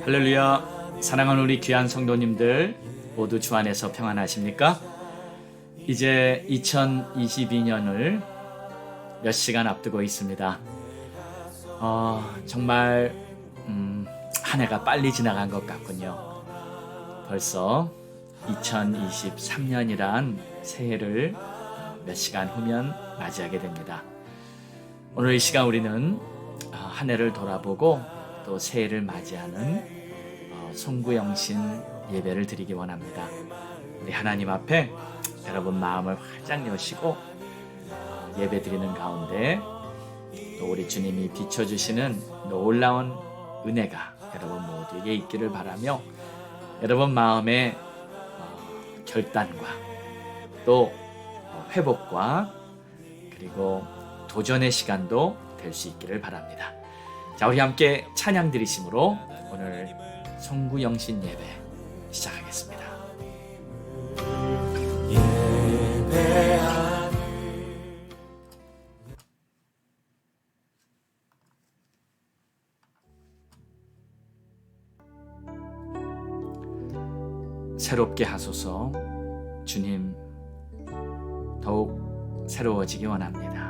할렐루야. 사랑하는 우리 귀한 성도님들 모두 주 안에서 평안하십니까? 이제 2022년을 몇 시간 앞두고 있습니다. 정말 한 해가 빨리 지나간 것 같군요. 벌써 2023년이란 새해를 몇 시간 후면 맞이하게 됩니다. 오늘 이 시간 우리는 한 해를 돌아보고 또 새해를 맞이하는 송구영신 예배를 드리기 원합니다. 우리 하나님 앞에 여러분 마음을 활짝 여시고 예배 드리는 가운데 또 우리 주님이 비춰주시는 놀라운 은혜가 여러분 모두에게 있기를 바라며 여러분 마음의 결단과 또 회복과 그리고 도전의 시간도 될 수 있기를 바랍니다. 자, 우리 함께 찬양 드리심으로 오늘 송구영신 예배 시작하겠습니다. 새롭게 하소서. 주님, 더욱 새로워지기 원합니다.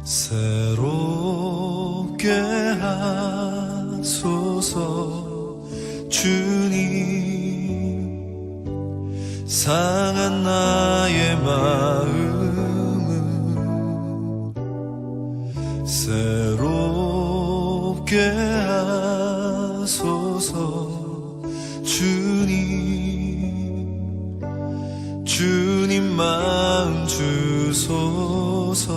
새롭게 하소서. 주님, 상한 나의 마음을 새롭게 하소서. 주님 마음 주소서.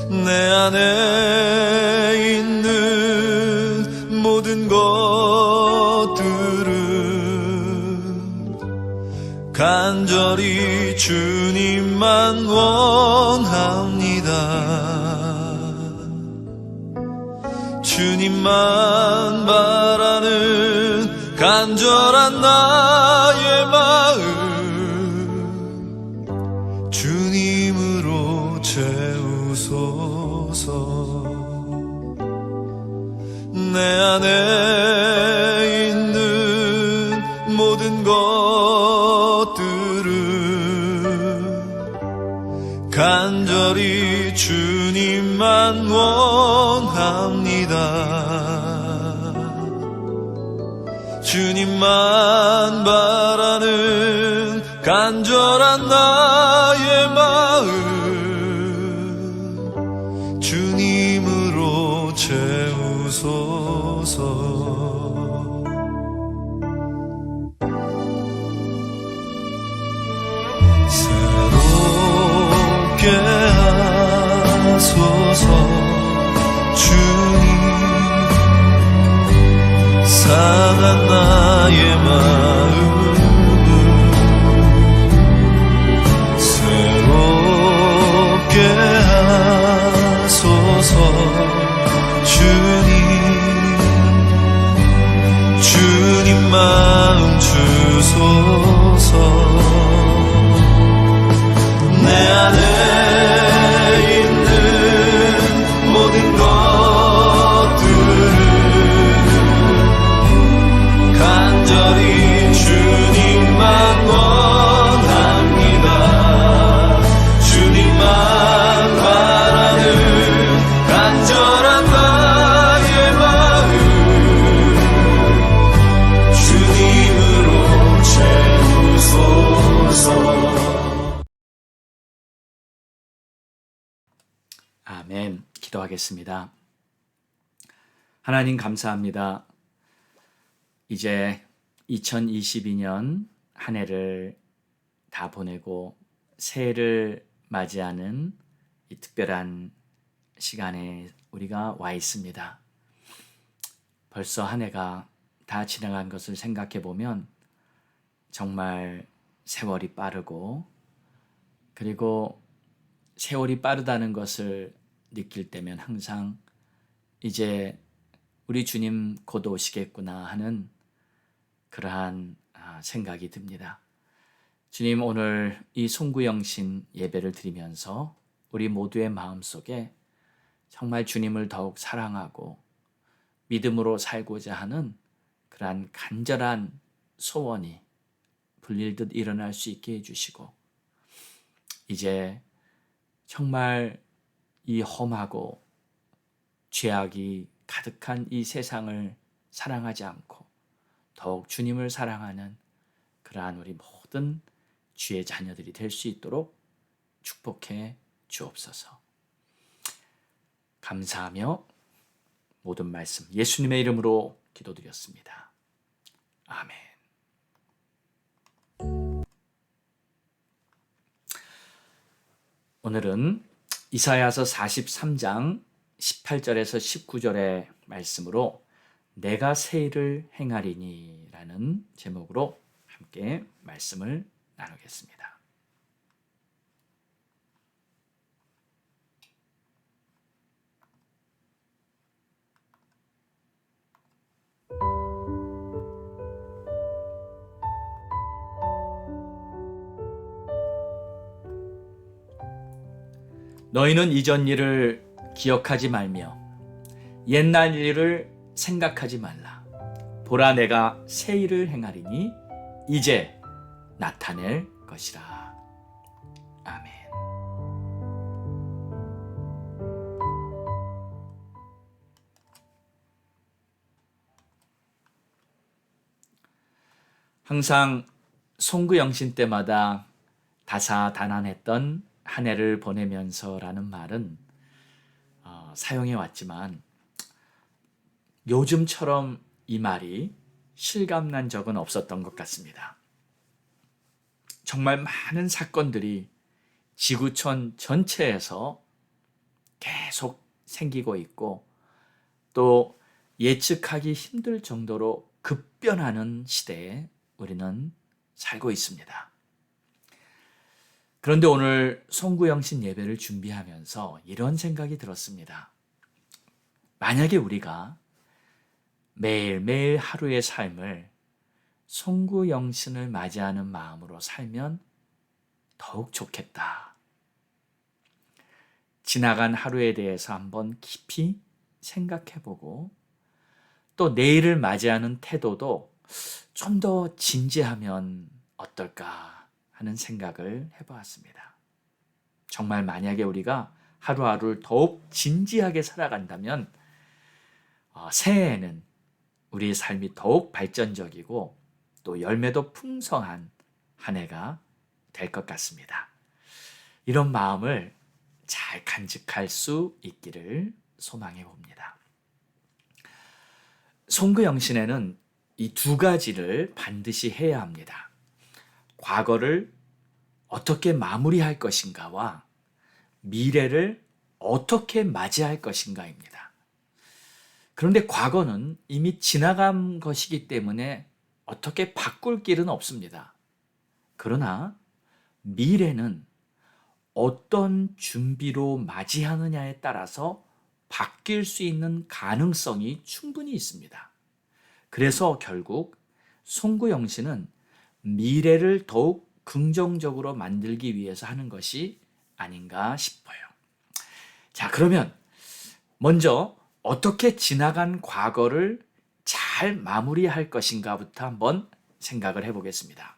내 안에 있는 모든 것들은 간절히 주님만 원합니다. 주님만 바라는 간절한 나의 마음 주님으로 채우소서. 내 안에 있는 모든 것들은 간절히 주님만 원합니다. 주님만 바라는 간절한 나의 마음 주님으로 채우소서. 새롭게 하소서. 주님, 상한 나의 마음을 새롭게 하소서. 주님 마음 주소서. 내 안에 있는 모든 것들은 간절히 주님만 원합니다. 주님만 바라는 간절한 나의 마음 주님으로 채우소서. 아멘. 기도하겠습니다. 하나님 감사합니다. 이제 2022년 한 해를 다 보내고 새해를 맞이하는 이 특별한 시간에 우리가 와 있습니다. 벌써 한 해가 다 지나간 것을 생각해 보면 정말 세월이 빠르고 그리고 세월이 빠르다는 것을 느낄 때면 항상 이제 우리 주님 곧 오시겠구나 하는 그러한 생각이 듭니다. 주님, 오늘 이 송구영신 예배를 드리면서 우리 모두의 마음속에 정말 주님을 더욱 사랑하고 믿음으로 살고자 하는 그러한 간절한 소원이 불릴듯 일어날 수 있게 해주시고, 이제 정말 이 험하고 죄악이 가득한 이 세상을 사랑하지 않고 더욱 주님을 사랑하는 그러한 우리 모든 주의 자녀들이 될 수 있도록 축복해 주옵소서. 감사하며 모든 말씀 예수님의 이름으로 기도드렸습니다. 아멘. 오늘은 이사야서 43장 18절에서 19절의 말씀으로 내가 새 일을 행하리니 라는 제목으로 함께 말씀을 나누겠습니다. 너희는 이전 일을 기억하지 말며 옛날 일을 생각하지 말라. 보라, 내가 새 일을 행하리니 이제 나타낼 것이라. 아멘. 항상 송구영신 때마다 다사다난했던 한 해를 보내면서라는 말은 사용해 왔지만 요즘처럼 이 말이 실감난 적은 없었던 것 같습니다. 정말 많은 사건들이 지구촌 전체에서 계속 생기고 있고, 또 예측하기 힘들 정도로 급변하는 시대에 우리는 살고 있습니다. 그런데 오늘 송구영신 예배를 준비하면서 이런 생각이 들었습니다. 만약에 우리가 매일매일 하루의 삶을 송구영신을 맞이하는 마음으로 살면 더욱 좋겠다. 지나간 하루에 대해서 한번 깊이 생각해보고, 또 내일을 맞이하는 태도도 좀 더 진지하면 어떨까 하는 생각을 해보았습니다. 정말 만약에 우리가 하루하루를 더욱 진지하게 살아간다면 새해에는 우리의 삶이 더욱 발전적이고 또 열매도 풍성한 한 해가 될 것 같습니다. 이런 마음을 잘 간직할 수 있기를 소망해 봅니다. 송구영신에는 이 두 가지를 반드시 해야 합니다. 과거를 어떻게 마무리할 것인가와 미래를 어떻게 맞이할 것인가입니다. 그런데 과거는 이미 지나간 것이기 때문에 어떻게 바꿀 길은 없습니다. 그러나 미래는 어떤 준비로 맞이하느냐에 따라서 바뀔 수 있는 가능성이 충분히 있습니다. 그래서 결국 송구영신은 미래를 더욱 긍정적으로 만들기 위해서 하는 것이 아닌가 싶어요. 자, 그러면 먼저 어떻게 지나간 과거를 잘 마무리할 것인가부터 한번 생각을 해보겠습니다.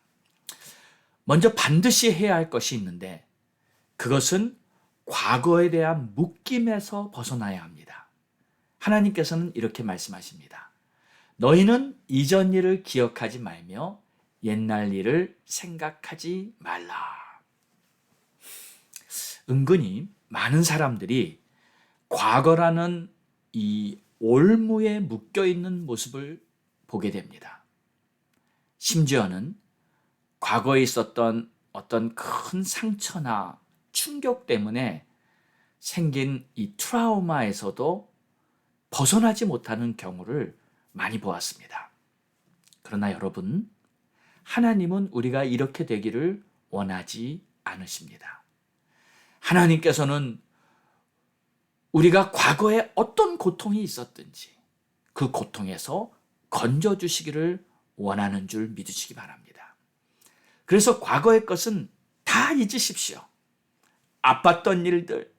먼저 반드시 해야 할 것이 있는데, 그것은 과거에 대한 묶임에서 벗어나야 합니다. 하나님께서는 이렇게 말씀하십니다. 너희는 이전 일을 기억하지 말며 옛날 일을 생각하지 말라. 은근히 많은 사람들이 과거라는 이 올무에 묶여있는 모습을 보게 됩니다. 심지어는 과거에 있었던 어떤 큰 상처나 충격 때문에 생긴 이 트라우마에서도 벗어나지 못하는 경우를 많이 보았습니다. 그러나 여러분, 하나님은 우리가 이렇게 되기를 원하지 않으십니다. 하나님께서는 우리가 과거에 어떤 고통이 있었든지 그 고통에서 건져주시기를 원하는 줄 믿으시기 바랍니다. 그래서 과거의 것은 다 잊으십시오. 아팠던 일들,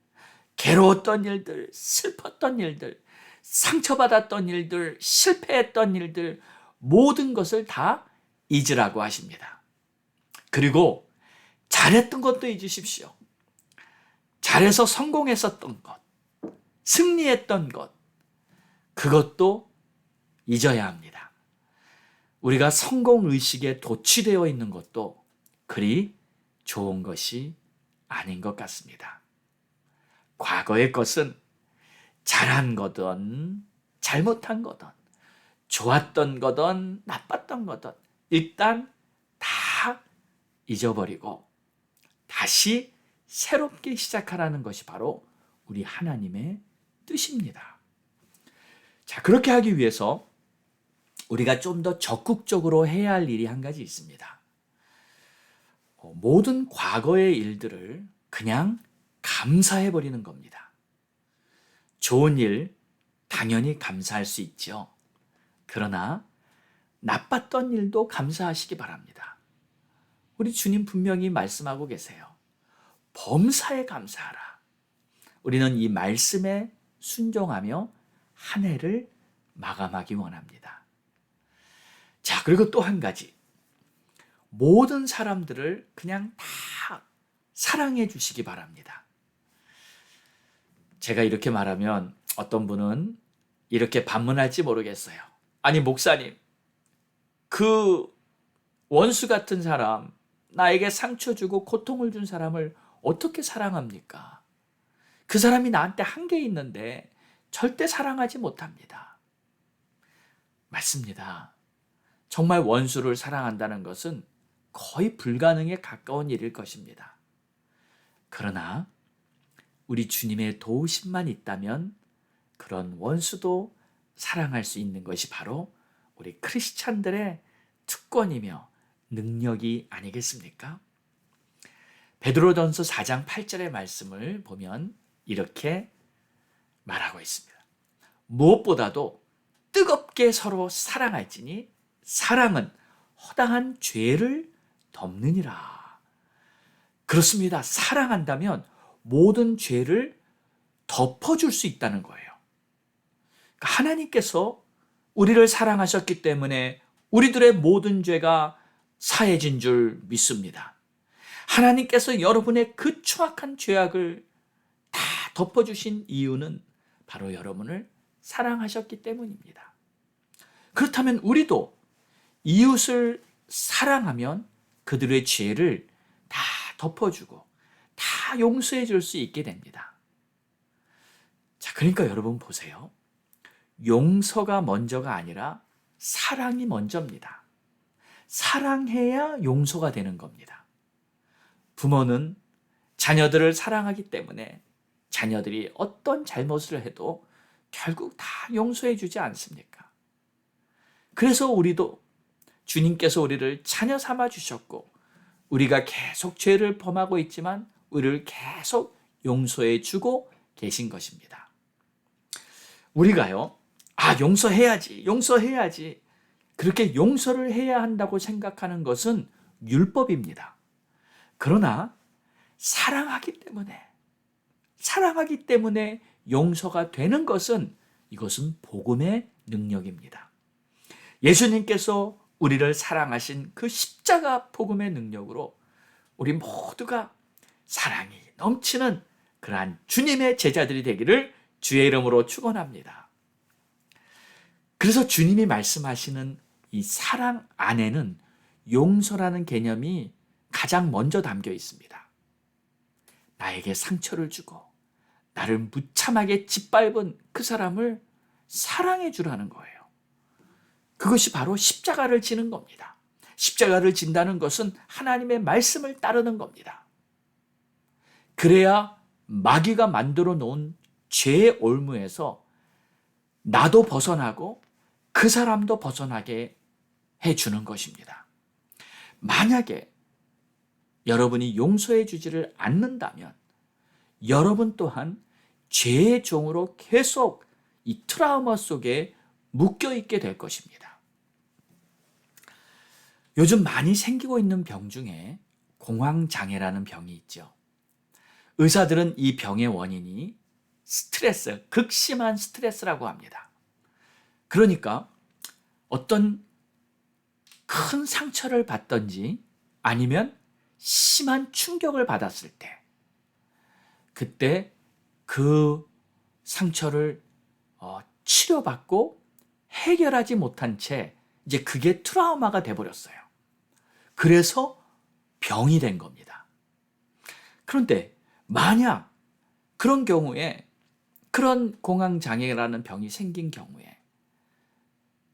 괴로웠던 일들, 슬펐던 일들, 상처받았던 일들, 실패했던 일들, 모든 것을 다 잊으라고 하십니다. 그리고 잘했던 것도 잊으십시오. 잘해서 성공했었던 것, 승리했던 것, 그것도 잊어야 합니다. 우리가 성공의식에 도취되어 있는 것도 그리 좋은 것이 아닌 것 같습니다. 과거의 것은 잘한 거든 잘못한 거든 좋았던 거든 나빴던 거든 일단 다 잊어버리고 다시 새롭게 시작하라는 것이 바로 우리 하나님의 뜻입니다. 자, 그렇게 하기 위해서 우리가 좀 더 적극적으로 해야 할 일이 한 가지 있습니다. 모든 과거의 일들을 그냥 감사해 버리는 겁니다. 좋은 일 당연히 감사할 수 있죠. 그러나 나빴던 일도 감사하시기 바랍니다. 우리 주님 분명히 말씀하고 계세요. 범사에 감사하라. 우리는 이 말씀에 순종하며 한 해를 마감하기 원합니다. 자, 그리고 또 한 가지. 모든 사람들을 그냥 다 사랑해 주시기 바랍니다. 제가 이렇게 말하면 어떤 분은 이렇게 반문할지 모르겠어요. 아니, 목사님, 그 원수 같은 사람, 나에게 상처 주고 고통을 준 사람을 어떻게 사랑합니까? 그 사람이 나한테 한 게 있는데 절대 사랑하지 못합니다. 맞습니다. 정말 원수를 사랑한다는 것은 거의 불가능에 가까운 일일 것입니다. 그러나 우리 주님의 도우심만 있다면 그런 원수도 사랑할 수 있는 것이 바로 우리 크리스찬들의 특권이며 능력이 아니겠습니까? 베드로전서 4장 8절의 말씀을 보면 이렇게 말하고 있습니다. 무엇보다도 뜨겁게 서로 사랑할지니 사랑은 허다한 죄를 덮느니라. 그렇습니다. 사랑한다면 모든 죄를 덮어줄 수 있다는 거예요. 하나님께서 우리를 사랑하셨기 때문에 우리들의 모든 죄가 사해진 줄 믿습니다. 하나님께서 여러분의 그 추악한 죄악을 다 덮어주신 이유는 바로 여러분을 사랑하셨기 때문입니다. 그렇다면 우리도 이웃을 사랑하면 그들의 죄를 다 덮어주고 다 용서해 줄 수 있게 됩니다. 자, 그러니까 여러분 보세요. 용서가 먼저가 아니라 사랑이 먼저입니다. 사랑해야 용서가 되는 겁니다. 부모는 자녀들을 사랑하기 때문에 자녀들이 어떤 잘못을 해도 결국 다 용서해 주지 않습니까? 그래서 우리도 주님께서 우리를 자녀 삼아 주셨고 우리가 계속 죄를 범하고 있지만 우리를 계속 용서해 주고 계신 것입니다. 우리가요, 용서해야지. 그렇게 용서를 해야 한다고 생각하는 것은 율법입니다. 그러나 사랑하기 때문에 용서가 되는 것은 이것은 복음의 능력입니다. 예수님께서 우리를 사랑하신 그 십자가 복음의 능력으로 우리 모두가 사랑이 넘치는 그러한 주님의 제자들이 되기를 주의 이름으로 축원합니다. 그래서 주님이 말씀하시는 이 사랑 안에는 용서라는 개념이 가장 먼저 담겨 있습니다. 나에게 상처를 주고 나를 무참하게 짓밟은 그 사람을 사랑해 주라는 거예요. 그것이 바로 십자가를 지는 겁니다. 십자가를 진다는 것은 하나님의 말씀을 따르는 겁니다. 그래야 마귀가 만들어 놓은 죄의 올무에서 나도 벗어나고 그 사람도 벗어나게 해주는 것입니다. 만약에 여러분이 용서해 주지를 않는다면 여러분 또한 죄의 종으로 계속 이 트라우마 속에 묶여 있게 될 것입니다. 요즘 많이 생기고 있는 병 중에 공황장애라는 병이 있죠. 의사들은 이 병의 원인이 스트레스, 극심한 스트레스라고 합니다. 그러니까 어떤 큰 상처를 받든지 아니면 심한 충격을 받았을 때 그때 그 상처를 치료받고 해결하지 못한 채 이제 그게 트라우마가 돼버렸어요. 그래서 병이 된 겁니다. 그런데 만약 그런 경우에 그런 공황장애라는 병이 생긴 경우에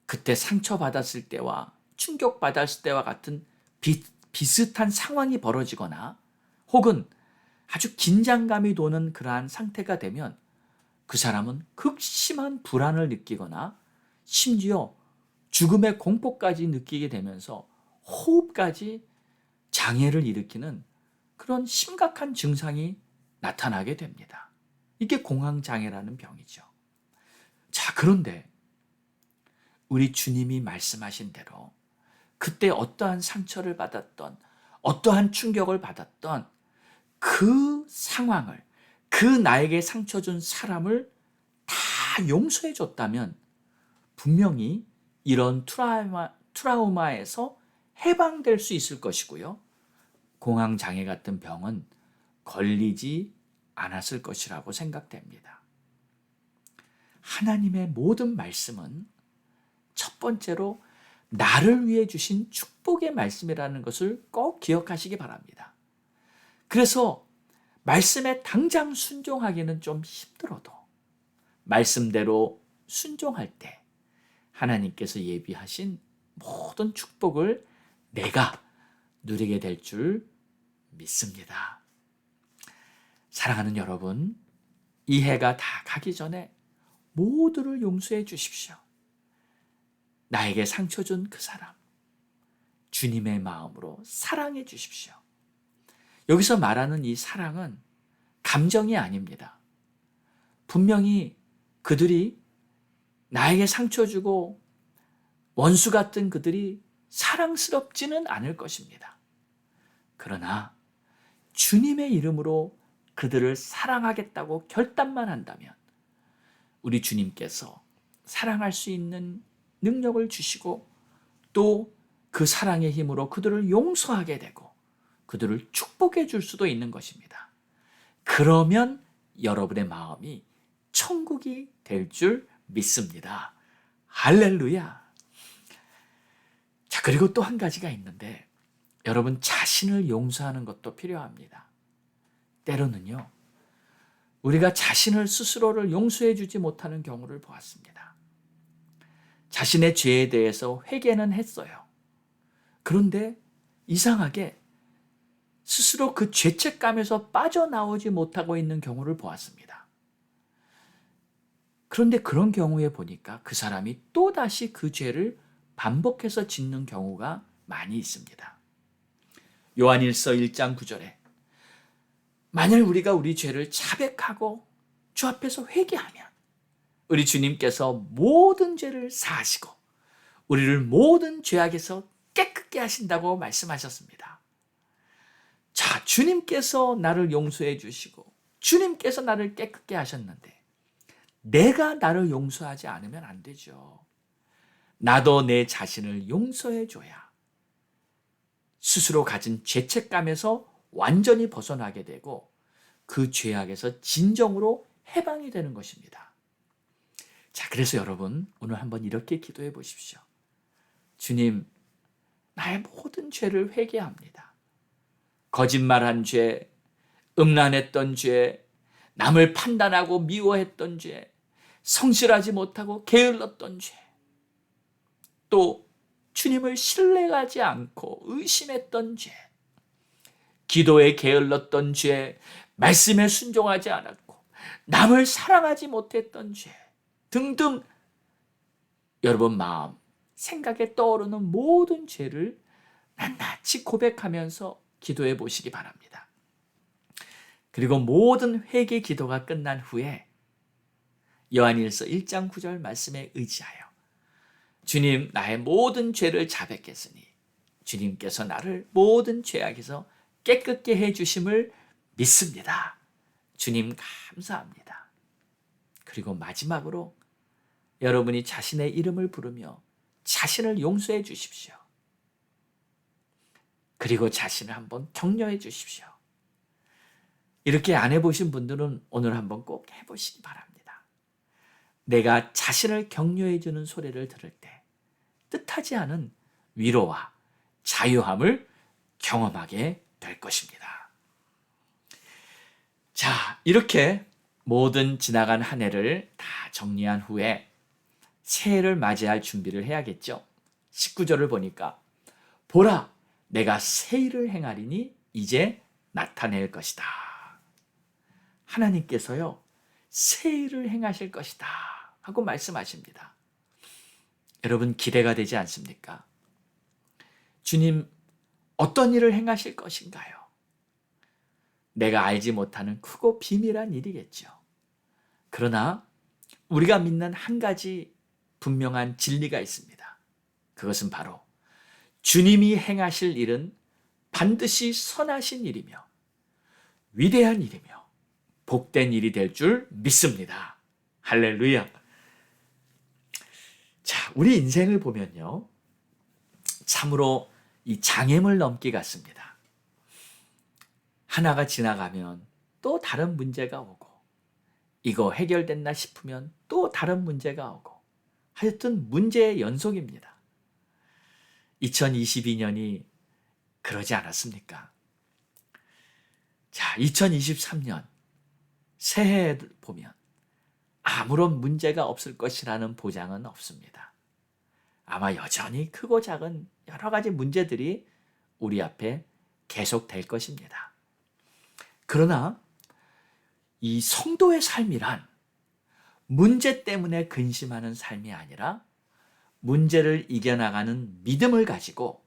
그때 상처받았을 때와 충격받았을 때와 같은 비슷한 상황이 벌어지거나 혹은 아주 긴장감이 도는 그러한 상태가 되면 그 사람은 극심한 불안을 느끼거나 심지어 죽음의 공포까지 느끼게 되면서 호흡까지 장애를 일으키는 그런 심각한 증상이 나타나게 됩니다. 이게 공황장애라는 병이죠. 자, 그런데 우리 주님이 말씀하신 대로 그때 어떠한 상처를 받았던 어떠한 충격을 받았던 그 상황을 그 나에게 상처 준 사람을 다 용서해 줬다면 분명히 이런 트라우마에서 해방될 수 있을 것이고요. 공황장애 같은 병은 걸리지 않았을 것이라고 생각됩니다. 하나님의 모든 말씀은 첫 번째로 나를 위해 주신 축복의 말씀이라는 것을 꼭 기억하시기 바랍니다. 그래서 말씀에 당장 순종하기는 좀 힘들어도 말씀대로 순종할 때 하나님께서 예비하신 모든 축복을 내가 누리게 될 줄 믿습니다. 사랑하는 여러분, 이 해가 다 가기 전에 모두를 용서해 주십시오. 나에게 상처 준 그 사람, 주님의 마음으로 사랑해 주십시오. 여기서 말하는 이 사랑은 감정이 아닙니다. 분명히 그들이 나에게 상처 주고 원수 같은 그들이 사랑스럽지는 않을 것입니다. 그러나 주님의 이름으로 그들을 사랑하겠다고 결단만 한다면 우리 주님께서 사랑할 수 있는 능력을 주시고 또 그 사랑의 힘으로 그들을 용서하게 되고 그들을 축복해 줄 수도 있는 것입니다. 그러면 여러분의 마음이 천국이 될 줄 믿습니다. 할렐루야. 자, 그리고 또 한 가지가 있는데 여러분 자신을 용서하는 것도 필요합니다. 때로는요, 우리가 자신을 스스로를 용서해 주지 못하는 경우를 보았습니다. 자신의 죄에 대해서 회개는 했어요. 그런데 이상하게 스스로 그 죄책감에서 빠져나오지 못하고 있는 경우를 보았습니다. 그런데 그런 경우에 보니까 그 사람이 또다시 그 죄를 반복해서 짓는 경우가 많이 있습니다. 요한일서 1장 9절에 만일 우리가 우리 죄를 자백하고 주 앞에서 회개하면 우리 주님께서 모든 죄를 사하시고 우리를 모든 죄악에서 깨끗게 하신다고 말씀하셨습니다. 자, 주님께서 나를 용서해 주시고 주님께서 나를 깨끗게 하셨는데 내가 나를 용서하지 않으면 안 되죠. 나도 내 자신을 용서해 줘야 스스로 가진 죄책감에서 완전히 벗어나게 되고 그 죄악에서 진정으로 해방이 되는 것입니다. 자, 그래서 여러분 오늘 한번 이렇게 기도해 보십시오. 주님, 나의 모든 죄를 회개합니다. 거짓말한 죄, 음란했던 죄, 남을 판단하고 미워했던 죄, 성실하지 못하고 게을렀던 죄, 또 주님을 신뢰하지 않고 의심했던 죄, 기도에 게을렀던 죄, 말씀에 순종하지 않았고 남을 사랑하지 못했던 죄 등등 여러분 마음, 생각에 떠오르는 모든 죄를 낱낱이 고백하면서 기도해 보시기 바랍니다. 그리고 모든 회개 기도가 끝난 후에 요한일서 1장 9절 말씀에 의지하여 주님, 나의 모든 죄를 자백했으니 주님께서 나를 모든 죄악에서 깨끗게 해주심을 믿습니다. 주님 감사합니다. 그리고 마지막으로 여러분이 자신의 이름을 부르며 자신을 용서해 주십시오. 그리고 자신을 한번 격려해 주십시오. 이렇게 안 해보신 분들은 오늘 한번 꼭 해보시기 바랍니다. 내가 자신을 격려해 주는 소리를 들을 때 뜻하지 않은 위로와 자유함을 경험하게 될 것입니다. 자, 이렇게 모든 지나간 한 해를 다 정리한 후에 새해를 맞이할 준비를 해야겠죠. 19절을 보니까 보라, 내가 새 일을 행하리니 이제 나타낼 것이다. 하나님께서요, 새 일을 행하실 것이다 하고 말씀하십니다. 여러분 기대가 되지 않습니까? 주님 어떤 일을 행하실 것인가요? 내가 알지 못하는 크고 비밀한 일이겠죠. 그러나 우리가 믿는 한 가지 분명한 진리가 있습니다. 그것은 바로 주님이 행하실 일은 반드시 선하신 일이며 위대한 일이며 복된 일이 될 줄 믿습니다. 할렐루야. 자, 우리 인생을 보면요, 참으로 이 장애물 넘기 같습니다. 하나가 지나가면 또 다른 문제가 오고, 이거 해결됐나 싶으면 또 다른 문제가 오고, 하여튼 문제의 연속입니다. 2022년이 그러지 않았습니까? 자, 2023년 새해를 보면 아무런 문제가 없을 것이라는 보장은 없습니다. 아마 여전히 크고 작은 여러 가지 문제들이 우리 앞에 계속될 것입니다. 그러나 이 성도의 삶이란 문제 때문에 근심하는 삶이 아니라 문제를 이겨나가는 믿음을 가지고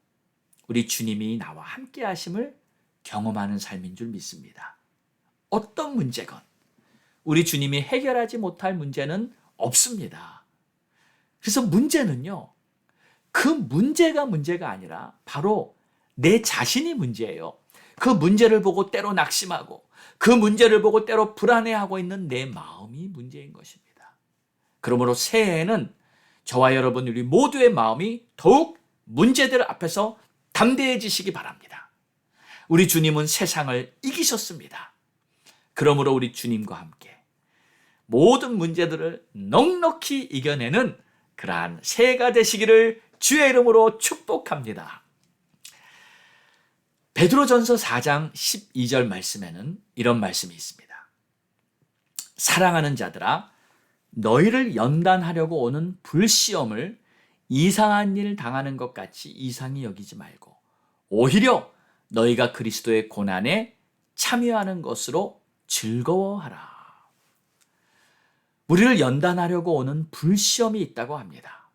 우리 주님이 나와 함께 하심을 경험하는 삶인 줄 믿습니다. 어떤 문제건 우리 주님이 해결하지 못할 문제는 없습니다. 그래서 문제는요, 그 문제가 문제가 아니라 바로 내 자신이 문제예요. 그 문제를 보고 때로 낙심하고 그 문제를 보고 때로 불안해하고 있는 내 마음이 문제인 것입니다. 그러므로 새해에는 저와 여러분 우리 모두의 마음이 더욱 문제들 앞에서 담대해지시기 바랍니다. 우리 주님은 세상을 이기셨습니다. 그러므로 우리 주님과 함께 모든 문제들을 넉넉히 이겨내는 그러한 새해가 되시기를 주의 이름으로 축복합니다. 베드로전서 4장 12절 말씀에는 이런 말씀이 있습니다. 사랑하는 자들아, 너희를 연단하려고 오는 불시험을 이상한 일 당하는 것 같이 이상히 여기지 말고 오히려 너희가 그리스도의 고난에 참여하는 것으로 즐거워하라. 우리를 연단하려고 오는 불시험이 있다고 합니다.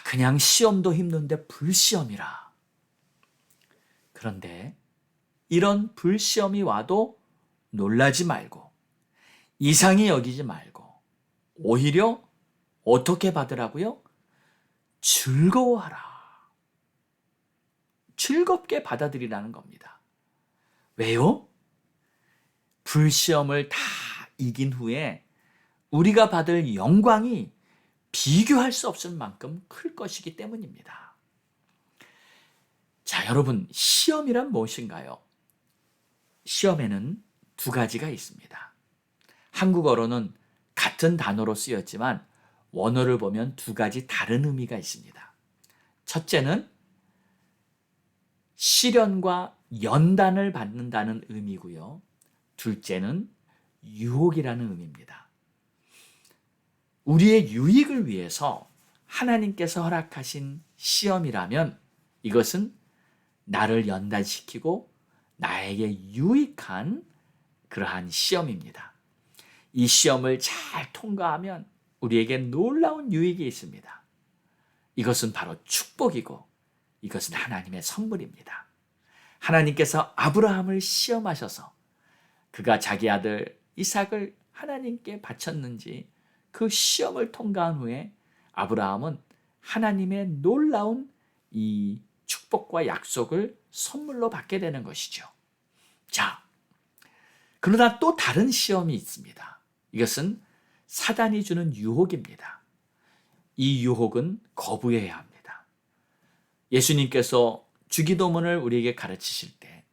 그냥 시험도 힘든데 불시험이라. 그런데 이런 불시험이 와도 놀라지 말고 이상히 여기지 말고 오히려 어떻게 받으라고요? 즐거워하라. 즐겁게 받아들이라는 겁니다. 왜요? 불시험을 다 이긴 후에 우리가 받을 영광이 비교할 수 없을 만큼 클 것이기 때문입니다. 자, 여러분, 시험이란 무엇인가요? 시험에는 두 가지가 있습니다. 한국어로는 같은 단어로 쓰였지만 원어를 보면 두 가지 다른 의미가 있습니다. 첫째는 시련과 연단을 받는다는 의미고요. 둘째는 유혹이라는 의미입니다. 우리의 유익을 위해서 하나님께서 허락하신 시험이라면 이것은 나를 연단시키고 나에게 유익한 그러한 시험입니다. 이 시험을 잘 통과하면 우리에게 놀라운 유익이 있습니다. 이것은 바로 축복이고 이것은 하나님의 선물입니다. 하나님께서 아브라함을 시험하셔서 그가 자기 아들 이삭을 하나님께 바쳤는지 그 시험을 통과한 후에 아브라함은 하나님의 놀라운 이 축복과 약속을 선물로 받게 되는 것이죠. 자, 그러나 또 다른 시험이 있습니다. 이것은 사단이 주는 유혹입니다. 이 유혹은 거부해야 합니다. 예수님께서 주기도문을 우리에게 가르치실 때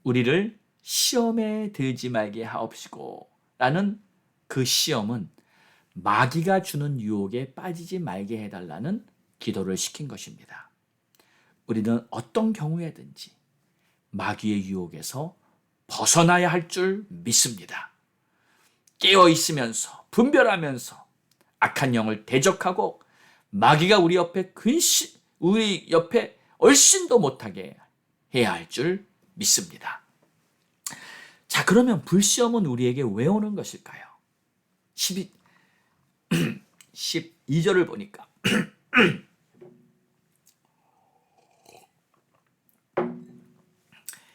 우리를 시험에 들지 말게 하옵시고 라는 그 시험은 마귀가 주는 유혹에 빠지지 말게 해달라는 기도를 시킨 것입니다. 우리는 어떤 경우에든지 마귀의 유혹에서 벗어나야 할 줄 믿습니다. 깨어 있으면서 분별하면서 악한 영을 대적하고 마귀가 우리 옆에 얼씬도 못하게 해야 할 줄 믿습니다. 자, 그러면 불시험은 우리에게 왜 오는 것일까요? 12절을 보니까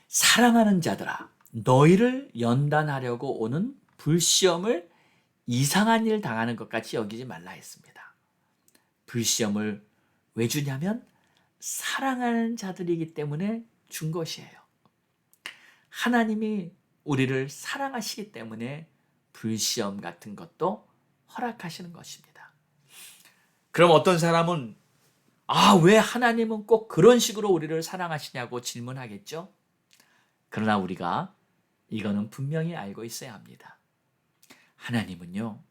사랑하는 자들아, 너희를 연단하려고 오는 불시험을 이상한 일 당하는 것 같이 여기지 말라 했습니다. 불시험을 왜 주냐면 사랑하는 자들이기 때문에 준 것이에요. 하나님이 우리를 사랑하시기 때문에 불시험 같은 것도 허락하시는 것입니다. 그럼 어떤 사람은 왜 하나님은 꼭 그런 식으로 우리를 사랑하시냐고 질문하겠죠? 그러나 우리가 이거는 분명히 알고 있어야 합니다. 하나님은요,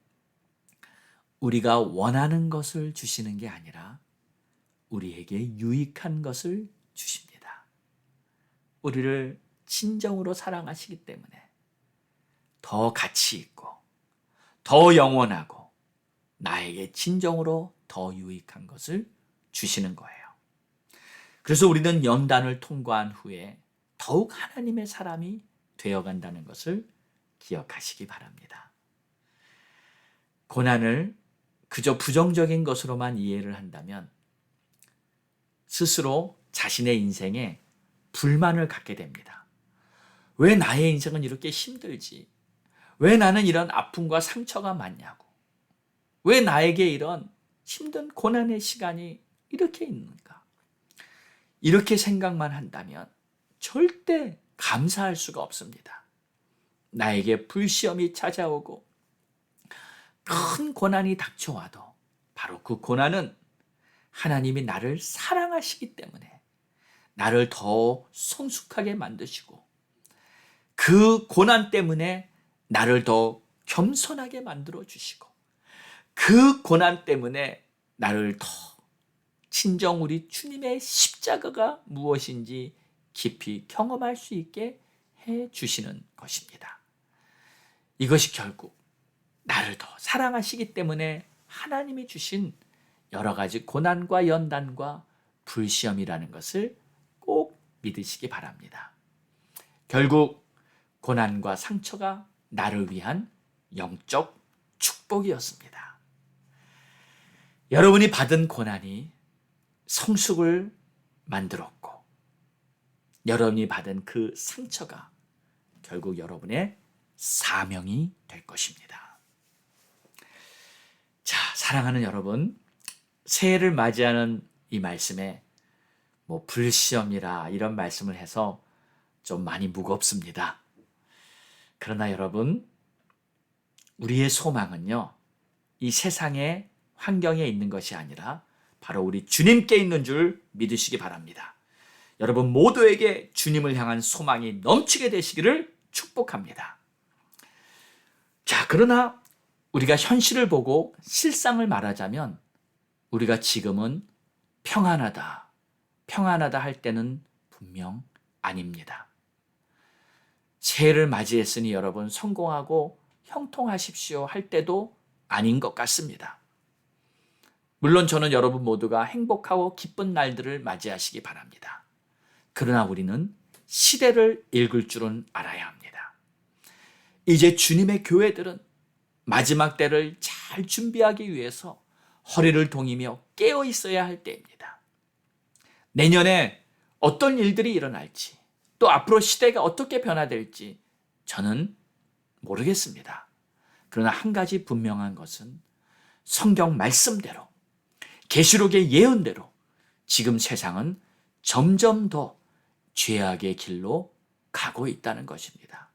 우리가 원하는 것을 주시는 게 아니라 우리에게 유익한 것을 주십니다. 우리를 진정으로 사랑하시기 때문에 더 가치 있고 더 영원하고 나에게 진정으로 더 유익한 것을 주시는 거예요. 그래서 우리는 연단을 통과한 후에 더욱 하나님의 사람이 되어간다는 것을 기억하시기 바랍니다. 고난을 그저 부정적인 것으로만 이해를 한다면 스스로 자신의 인생에 불만을 갖게 됩니다. 왜 나의 인생은 이렇게 힘들지? 왜 나는 이런 아픔과 상처가 많냐고? 왜 나에게 이런 힘든 고난의 시간이 이렇게 있는가? 이렇게 생각만 한다면 절대 감사할 수가 없습니다. 나에게 불시험이 찾아오고 큰 고난이 닥쳐와도 바로 그 고난은 하나님이 나를 사랑하시기 때문에 나를 더 성숙하게 만드시고 그 고난 때문에 나를 더 겸손하게 만들어 주시고 그 고난 때문에 나를 더 진정 우리 주님의 십자가가 무엇인지 깊이 경험할 수 있게 해 주시는 것입니다. 이것이 결국 나를 더 사랑하시기 때문에 하나님이 주신 여러 가지 고난과 연단과 불시험이라는 것을 꼭 믿으시기 바랍니다. 결국 고난과 상처가 나를 위한 영적 축복이었습니다. 여러분이 받은 고난이 성숙을 만들었고 여러분이 받은 그 상처가 결국 여러분의 사명이 될 것입니다. 자, 사랑하는 여러분, 새해를 맞이하는 이 말씀에 불시험이라 이런 말씀을 해서 좀 많이 무겁습니다. 그러나 여러분, 우리의 소망은요, 이 세상의 환경에 있는 것이 아니라 바로 우리 주님께 있는 줄 믿으시기 바랍니다. 여러분 모두에게 주님을 향한 소망이 넘치게 되시기를 축복합니다. 자, 그러나 우리가 현실을 보고 실상을 말하자면 우리가 지금은 평안하다 할 때는 분명 아닙니다. 새해를 맞이했으니 여러분 성공하고 형통하십시오 할 때도 아닌 것 같습니다. 물론 저는 여러분 모두가 행복하고 기쁜 날들을 맞이하시기 바랍니다. 그러나 우리는 시대를 읽을 줄은 알아야 합니다. 이제 주님의 교회들은 마지막 때를 잘 준비하기 위해서 허리를 동이며 깨어 있어야 할 때입니다. 내년에 어떤 일들이 일어날지 또 앞으로 시대가 어떻게 변화될지 저는 모르겠습니다. 그러나 한 가지 분명한 것은 성경 말씀대로 계시록의 예언대로 지금 세상은 점점 더 죄악의 길로 가고 있다는 것입니다.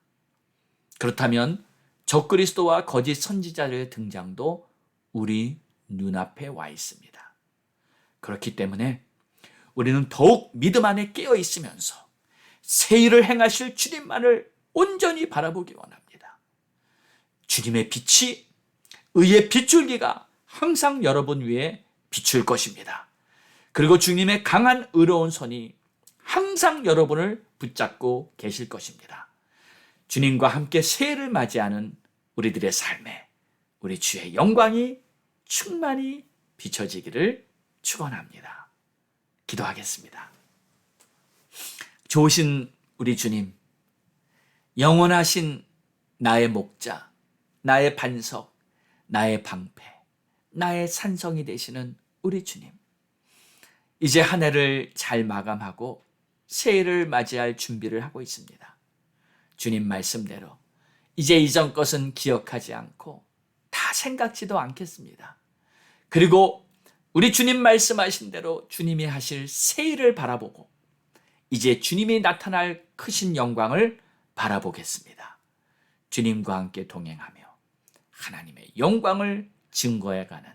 그렇다면 적그리스도와 거짓 선지자들의 등장도 우리 눈앞에 와 있습니다. 그렇기 때문에 우리는 더욱 믿음 안에 깨어 있으면서 새 일을 행하실 주님만을 온전히 바라보기 원합니다. 주님의 빛이, 의의 빗줄기가 항상 여러분 위에 비출 것입니다. 그리고 주님의 강한 의로운 손이 항상 여러분을 붙잡고 계실 것입니다. 주님과 함께 새해를 맞이하는 우리들의 삶에 우리 주의 영광이 충만히 비춰지기를 축원합니다. 기도하겠습니다. 좋으신 우리 주님, 영원하신 나의 목자, 나의 반석, 나의 방패, 나의 산성이 되시는 우리 주님, 이제 한 해를 잘 마감하고 새해를 맞이할 준비를 하고 있습니다. 주님 말씀대로 이제 이전 것은 기억하지 않고 다 생각지도 않겠습니다. 그리고 우리 주님 말씀하신 대로 주님이 하실 새해를 바라보고 이제 주님이 나타날 크신 영광을 바라보겠습니다. 주님과 함께 동행하며 하나님의 영광을 증거해가는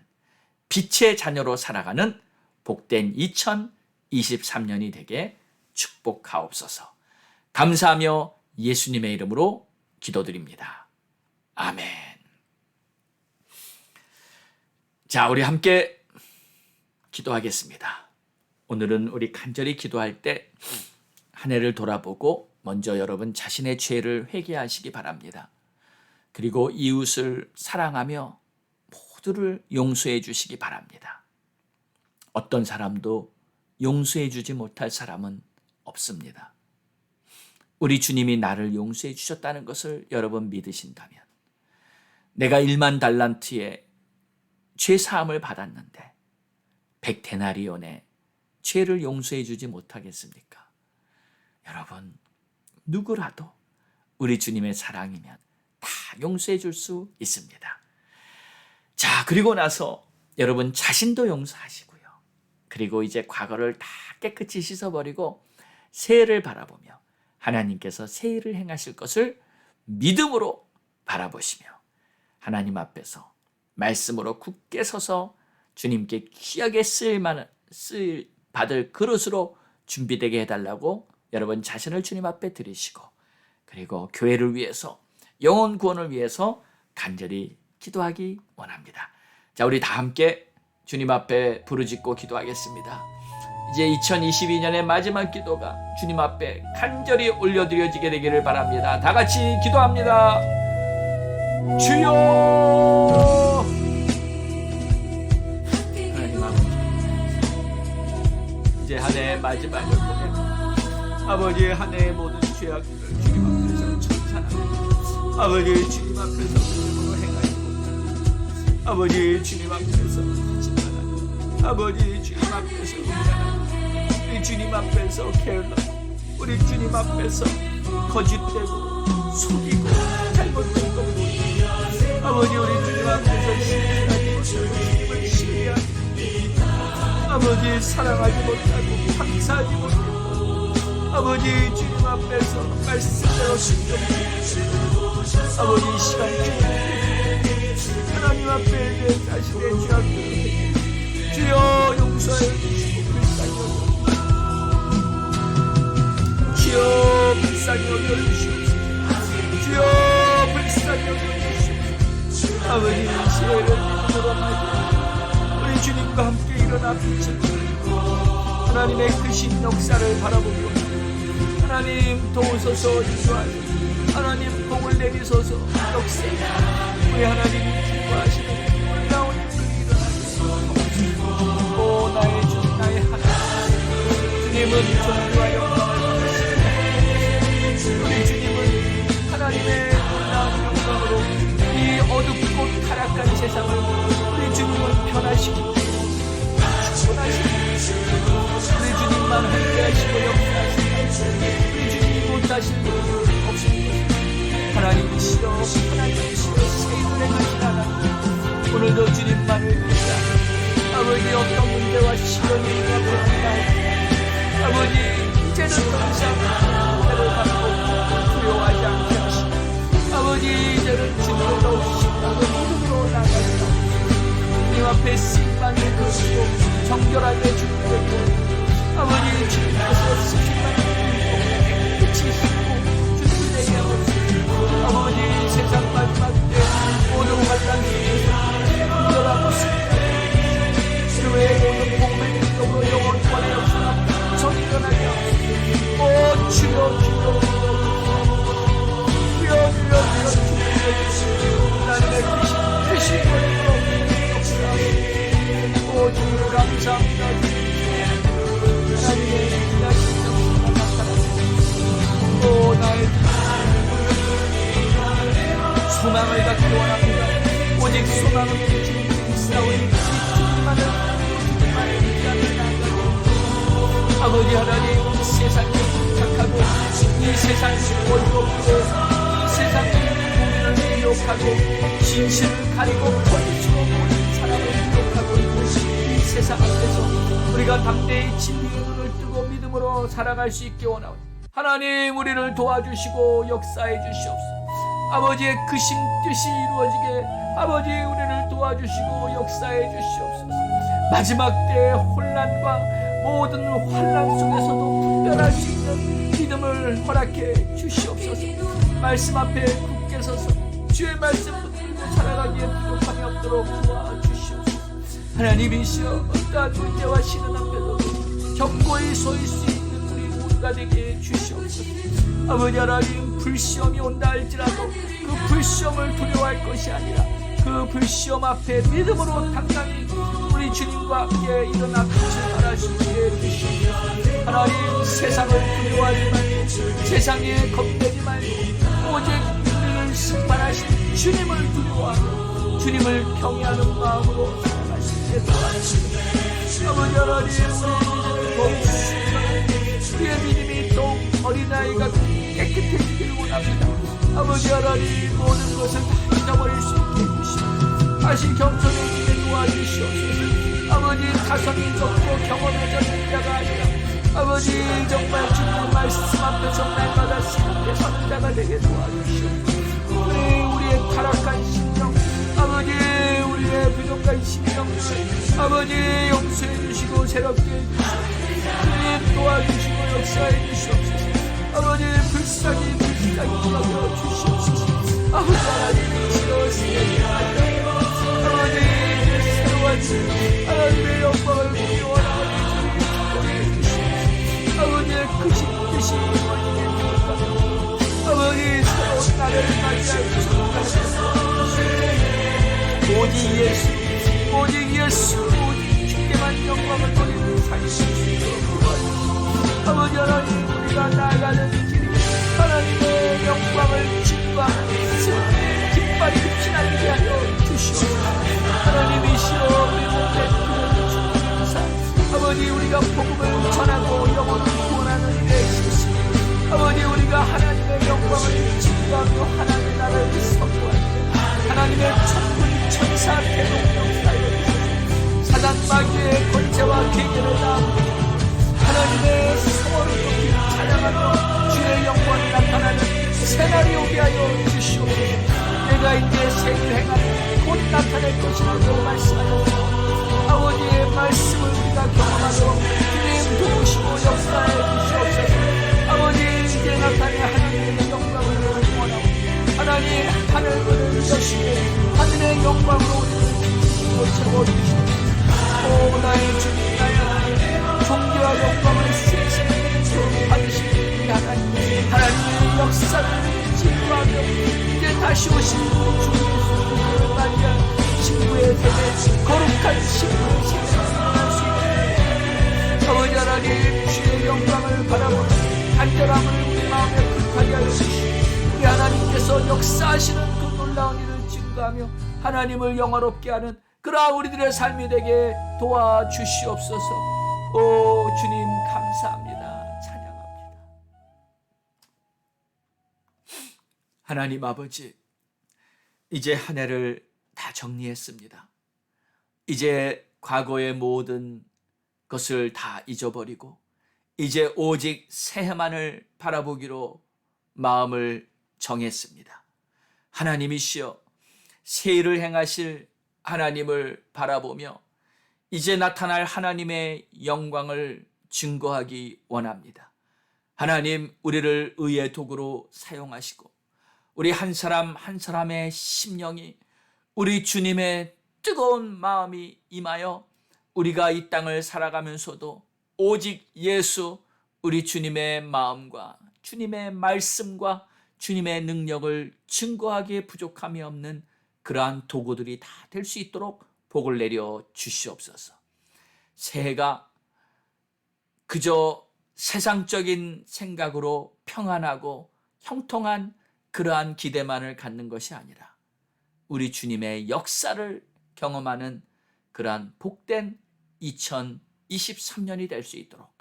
빛의 자녀로 살아가는 복된 2023년이 되게 축복하옵소서. 감사하며 예수님의 이름으로 기도드립니다. 아멘. 자, 우리 함께 기도하겠습니다. 오늘은 우리 간절히 기도할 때 한 해를 돌아보고 먼저 여러분 자신의 죄를 회개하시기 바랍니다. 그리고 이웃을 사랑하며 모두를 용서해 주시기 바랍니다. 어떤 사람도 용서해 주지 못할 사람은 없습니다. 우리 주님이 나를 용서해 주셨다는 것을 여러분 믿으신다면, 내가 1만 달란트의 죄 사함을 받았는데 100데나리온의 죄를 용서해 주지 못하겠습니까? 여러분, 누구라도 우리 주님의 사랑이면 다 용서해 줄 수 있습니다. 자, 그리고 나서 여러분 자신도 용서하시고요. 그리고 이제 과거를 다 깨끗이 씻어버리고 새해를 바라보며 하나님께서 새해를 행하실 것을 믿음으로 바라보시며 하나님 앞에서 말씀으로 굳게 서서 주님께 귀하게 쓰일 받을 그릇으로 준비되게 해달라고 여러분 자신을 주님 앞에 드리시고, 그리고 교회를 위해서, 영혼 구원을 위해서 간절히 기도하기 원합니다. 자, 우리 다 함께 주님 앞에 부르짖고 기도하겠습니다. 이제 2022년의 마지막 기도가 주님 앞에 간절히 올려드려지게 되기를 바랍니다. 다 같이 기도합니다. 주여! 하나님 아버지, 이제 한 해의 마지막을 보내고 아버지, 한 해의 모든 죄악들을 주님 앞에서 청산하고 아버지, 주님 앞에서 믿음으로 행하지 못하고 아버지, 주님 앞에서 거짓말하고 아버지, 주님 앞에서 미안하고 우리 주님 앞에서 게을러고 우리 주님 앞에서 거짓되고 속이고 잘못된 것 못하고 아버지, 우리 주님 앞에서 신실하지 신뢰하지 아버지, 사랑하지 못하고 감사하지 못하고 아버지, 주님 앞에서 말씀대로 순종하고 아버지, 이 시간 중에 하나님 앞에 내 자신의 죄악들을 주여 용서해 주시고 불쌍히 여겨주시옵소서. 주여 불쌍히 여겨주시옵소서. 주여 불쌍히 여겨주시옵소서. 아버지, 새해를 믿음으로 맞이하고 우리 주님과 함께 일어나 빛을 보이고 하나님의 크신 역사를 바라보고 하나님 도우소서, 인도하소서. 하나님 복을 내리소서. 역사에 우리 하나님이 기뻐하시는 놀라운 일들이 일어나소서. 오 나의 주, 나의 하나님, 주님은 존귀와 영광을 받으시고 우리 주님은 하나님의 놀라운 영광으로 이 어둡고 타락한 세상을 우리 주님은 변화시키고 충분하시고 우리 주님만 함께하시고 역사하시고 우리 주님이 못하실 분 없습니다. 하나님이시여, 하나님이시여, 새해를 행하신 하나님, 오늘도 주님만을 믿자. 아버지, 어떤 문제와 시련이 앞에 할지 아버지, 이제는 더 이상 은혜를 받고 두려워하지 않게 하시고 아버지, 이제는 주님의 소망을 갖기 원합니다. 오직 소망은 주님 있사오니 주님만을 의지하며 나아가고 아버지 하나님, 이 세상에 부탁하고 이 세상이 어지럽고 이 세상이 우리를 미혹하고 진실을 가리고 거짓으로 모든 사람을 미혹하고 있는 이 세상 앞에서 우리가 담대히 진리의 눈을 뜨고 믿음으로 살아갈 수 있게 원하오니 하나님, 우리를 도와주시고 역사해 주시옵소서. 아버지의 크신 뜻이 이루어지게 아버지 우리를 도와주시고 역사해 주시옵소서. 마지막 때의 혼란과 모든 환난 속에서도 분별할 수 있는 믿음을 허락해 주시옵소서. 말씀 앞에 굳게 서서 주의 말씀 붙들고 살아가기에 부족함이 없도록 도와주시옵소서. 하나님이시여, 어떠한 문제와 시련 앞에도 견고히 서일 수 있는 우리 모두가 되게 주시옵소서. 아버지 하나님, 불시험이 온다 할지라도 그 불시험을 두려워할 것이 아니라 그 불시험 앞에 믿음으로 당당히 우리 주님과 함께 일어나 빛을 발할 수 있게 해주시옵소서. 하나님, 세상을 두려워하지 말고 세상에 겁내지 말고 오직 우리를 심판하신 주님을 두려워하고 주님을 경외하는 마음으로 살아갈 수 있게 도와주시옵소서. 아버지 하나님, 우리의 믿음이 더욱 어린아이가 깨끗해지기를 원합니다. 아버지 하나님, 모든 것을 다 잊어버릴 수 있게 해주시옵소서. 다시 겸손해지게 도와주시옵소서. 아버지, 가성이 적고 경험해졌는 자가 아니라 아버지, 정말 주님의 말씀 앞에서 날마다 새롭게 사는 자가 되게 도와주시옵소서. 우리의 타락한 심령, 아버지, 우리의 부족한 심령을 아버지 용서해 주시고 새롭게 해주시옵소서. 주님 도와주시고 역사해 주시옵소서. 아버지, 불쌍히 여겨 주시옵소서. 아버지 하나님, 지어주시옵소서. 아버지, 새로운 하나님의 영광을 보기 원하오니 주님 주시옵소서. 아버지의 크신 뜻이 이루어지게 되옵소서. 아버지, 새로운 날을 맞이할 주옵소서. 오직 예수, 오직 예수, 오직 주께만 영광을 돌리는 삶이 주시옵소서. 아버지 하나님, 우리가 나아가는 길이 하나님의 영광을 증거하는 승리의 깃발이 빛나게 하여 주시옵소서. 하나님이시여, 우리 몸에 피를 주옵소서. 아버지, 우리가 복음을 전하고 영혼을 구원하는 일에 있습니다. 아버지, 우리가 하나님의 영광을 증거하며 하나님의 나라를 선포할 때 하나님의 천군 천사 대동령 사이에 사단 마귀의 권세와 계계를 나누고 하나님의 성원을 높이 찬양하며 주의 영광이 나타나는 새날이 오게 하여 주시옵소서. 내가 이제 새 일을 행하며 곧 나타낼 것이라고 말씀하셨소. 아버지의 말씀을 우리가 경험하도록 주님 도우시고 역사해 주시옵소서. 아버지, 이제 나타낼 하나님의 영광을 원하고 하나님, 하늘문을 여시고 하늘의 영광으로 우리를 비추시고 채워주시옵소서. 오 나의 주님, 나의 하나님, 존귀와 영광을 세상에 받으신 우리 하나님의 역사를 진구하며 이제 다시 오신 우리 주 예수를 맞이한 신부의 세대, 거룩한 신부의 세대를 만날 수 있게 아버지 하나님, 주의 영광을 바라보는 간절함을 우리 마음에 불타게 하여 주시고 우리 하나님께서 역사하시는 그 놀라운 일을 증거하며 하나님을 영화롭게 하는 그러한 우리들의 삶이 되게 도와주시옵소서. 오 주님, 감사합니다. 찬양합니다. 하나님 아버지, 이제 한 해를 다 정리했습니다. 이제 과거의 모든 것을 다 잊어버리고 이제 오직 새해만을 바라보기로 마음을 정했습니다. 하나님이시여, 새 일을 행하실 하나님을 바라보며 이제 나타날 하나님의 영광을 증거하기 원합니다. 하나님, 우리를 의의 도구로 사용하시고 우리 한 사람 한 사람의 심령이 우리 주님의 뜨거운 마음이 임하여 우리가 이 땅을 살아가면서도 오직 예수, 우리 주님의 마음과 주님의 말씀과 주님의 능력을 증거하기에 부족함이 없는 그러한 도구들이 다 될 수 있도록 복을 내려 주시옵소서. 새해가 그저 세상적인 생각으로 평안하고 형통한 그러한 기대만을 갖는 것이 아니라 우리 주님의 역사를 경험하는 그러한 복된 2023년이 될 수 있도록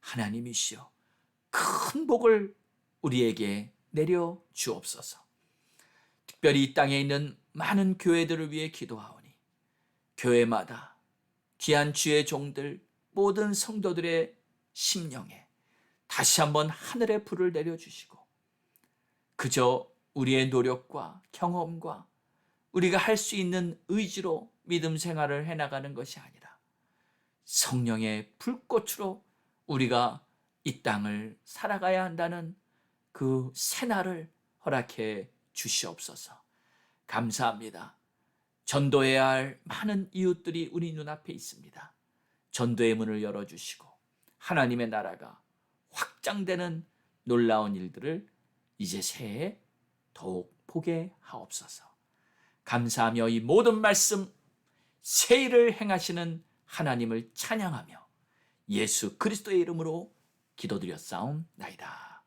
하나님이시여 큰 복을 우리에게 내려 주옵소서. 특별히 이 땅에 있는 많은 교회들을 위해 기도하오니 교회마다 귀한 주의 종들 모든 성도들의 심령에 다시 한번 하늘의 불을 내려주시고 그저 우리의 노력과 경험과 우리가 할 수 있는 의지로 믿음 생활을 해나가는 것이 아니라 성령의 불꽃으로 우리가 이 땅을 살아가야 한다는 그 새날을 허락해 주시옵소서. 감사합니다. 전도해야 할 많은 이웃들이 우리 눈앞에 있습니다. 전도의 문을 열어주시고 하나님의 나라가 확장되는 놀라운 일들을 이제 새해 더욱 보게 하옵소서. 감사하며 이 모든 말씀 새 일을 행하시는 하나님을 찬양하며 예수 그리스도의 이름으로 기도드렸사옵나이다.